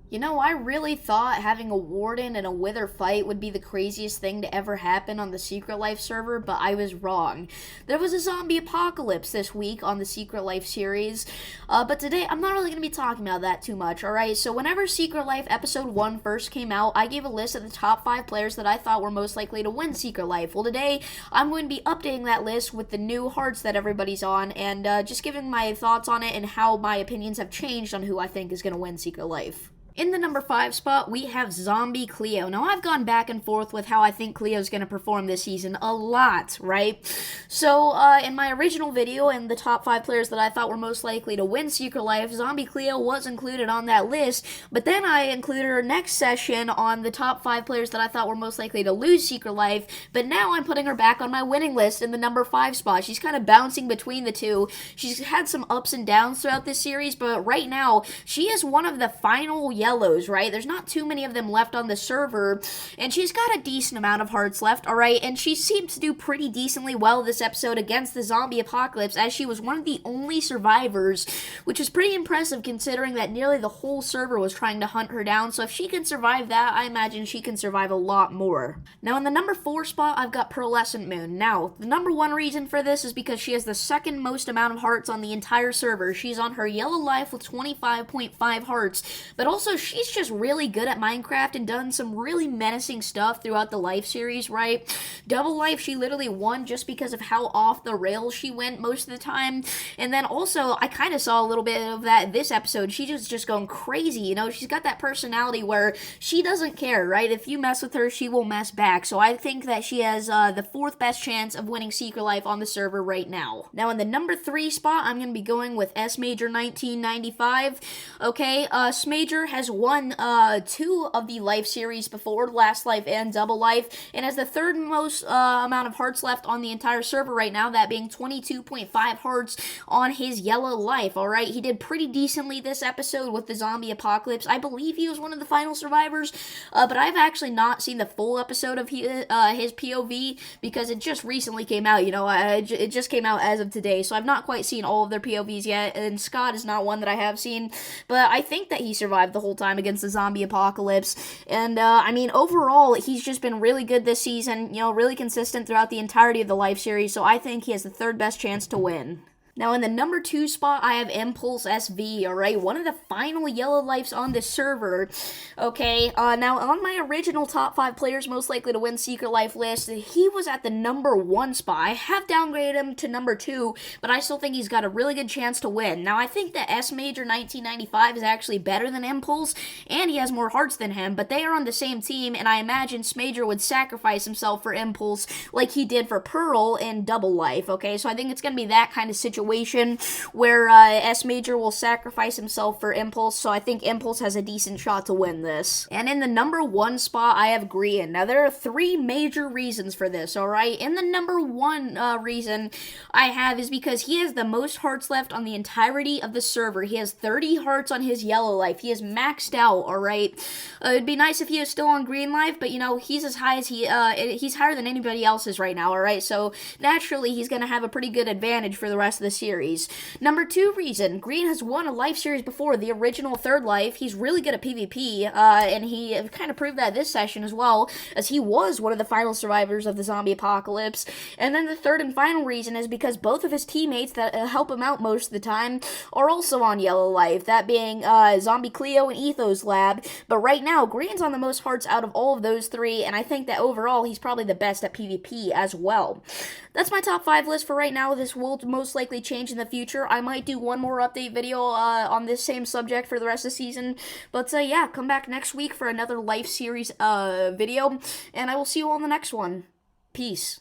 You know, I really thought having a Warden and a Wither fight would be the craziest thing to ever happen on the Secret Life server, but I was wrong. There was a zombie apocalypse this week on the Secret Life series, but today I'm not really going to be talking about that too much, alright? So whenever Secret Life Episode 1 first came out, I gave a list of the top 5 players that I thought were most likely to win Secret Life. Well, today I'm going to be updating that list with the new hearts that everybody's on, and just giving my thoughts on it and how my opinions have changed on who I think is going to win Secret Life. In the number 5 spot, we have Zombie Cleo. Now, I've gone back and forth with how I think Cleo's going to perform this season a lot, right? So, in my original video and the top 5 players that I thought were most likely to win Secret Life, Zombie Cleo was included on that list, but then I included her next session on the top 5 players that I thought were most likely to lose Secret Life, but now I'm putting her back on my winning list in the number 5 spot. She's kind of bouncing between the two. She's had some ups and downs throughout this series, but right now, she is one of the final yellows, right? There's not too many of them left on the server, and she's got a decent amount of hearts left, alright? And she seemed to do pretty decently well this episode against the zombie apocalypse, as she was one of the only survivors, which is pretty impressive considering that nearly the whole server was trying to hunt her down. So if she can survive that, I imagine she can survive a lot more. Now, in the number 4 spot, I've got Pearlescent Moon. Now, the number 1 reason for this is because she has the second most amount of hearts on the entire server. She's on her yellow life with 25.5 hearts, but also she's just really good at Minecraft and done some really menacing stuff throughout the Life series, right? Double Life, she literally won just because of how off the rails she went most of the time. And then also, I kind of saw a little bit of that this episode. She just going crazy, you know? She's got that personality where she doesn't care, right? If you mess with her, she will mess back. So I think that she has the 4th best chance of winning Secret Life on the server right now. Now, in the number 3 spot, I'm going to be going with S Major 1995. Okay, S Major has won 2 of the Life series before, Last Life and Double Life, and has the 3rd most amount of hearts left on the entire server right now, that being 22.5 hearts on his yellow life, alright? He did pretty decently this episode with the zombie apocalypse. I believe he was one of the final survivors, but I've actually not seen the full episode of his POV because it just recently came out, you know, it just came out as of today, so I've not quite seen all of their POVs yet, and Scott is not one that I have seen, but I think that he survived the whole time against the zombie apocalypse. And I mean, overall, he's just been really good this season, you know, really consistent throughout the entirety of the Life series, so I think he has the 3rd best chance to win. Now, in the number 2 spot, I have Impulse SV, alright? One of the final yellow lives on the server, okay? Now, on my original top 5 players most likely to win Secret Life list, he was at the number 1 spot. I have downgraded him to number 2, but I still think he's got a really good chance to win. Now, I think that S Major 1995 is actually better than Impulse, and he has more hearts than him, but they are on the same team, and I imagine S Major would sacrifice himself for Impulse like he did for Pearl in Double Life, okay? So I think it's going to be that kind of situation where S Major will sacrifice himself for Impulse, so I think Impulse has a decent shot to win this. And in the number 1 spot, I have Grian. Now, there are 3 major reasons for this, alright? And the number 1 reason I have is because he has the most hearts left on the entirety of the server. He has 30 hearts on his yellow life. He is maxed out, alright? It'd be nice if he was still on green life, but, you know, he's as high as he's higher than anybody else's right now, alright? So, naturally, he's gonna have a pretty good advantage for the rest of the series. Number 2 reason, Grian has won a Life series before, the original 3rd Life. He's really good at PvP, and he kind of proved that this session as well, as he was one of the final survivors of the zombie apocalypse. And then the 3rd and final reason is because both of his teammates that help him out most of the time are also on yellow life, that being Zombie Cleo and Ethos Lab. But right now, Grian's on the most hearts out of all of those 3, and I think that overall he's probably the best at PvP as well. That's my top 5 list for right now. This will most likely change in the future. I might do one more update video on this same subject for the rest of the season. But yeah, come back next week for another Life series video, and I will see you all in the next one. Peace.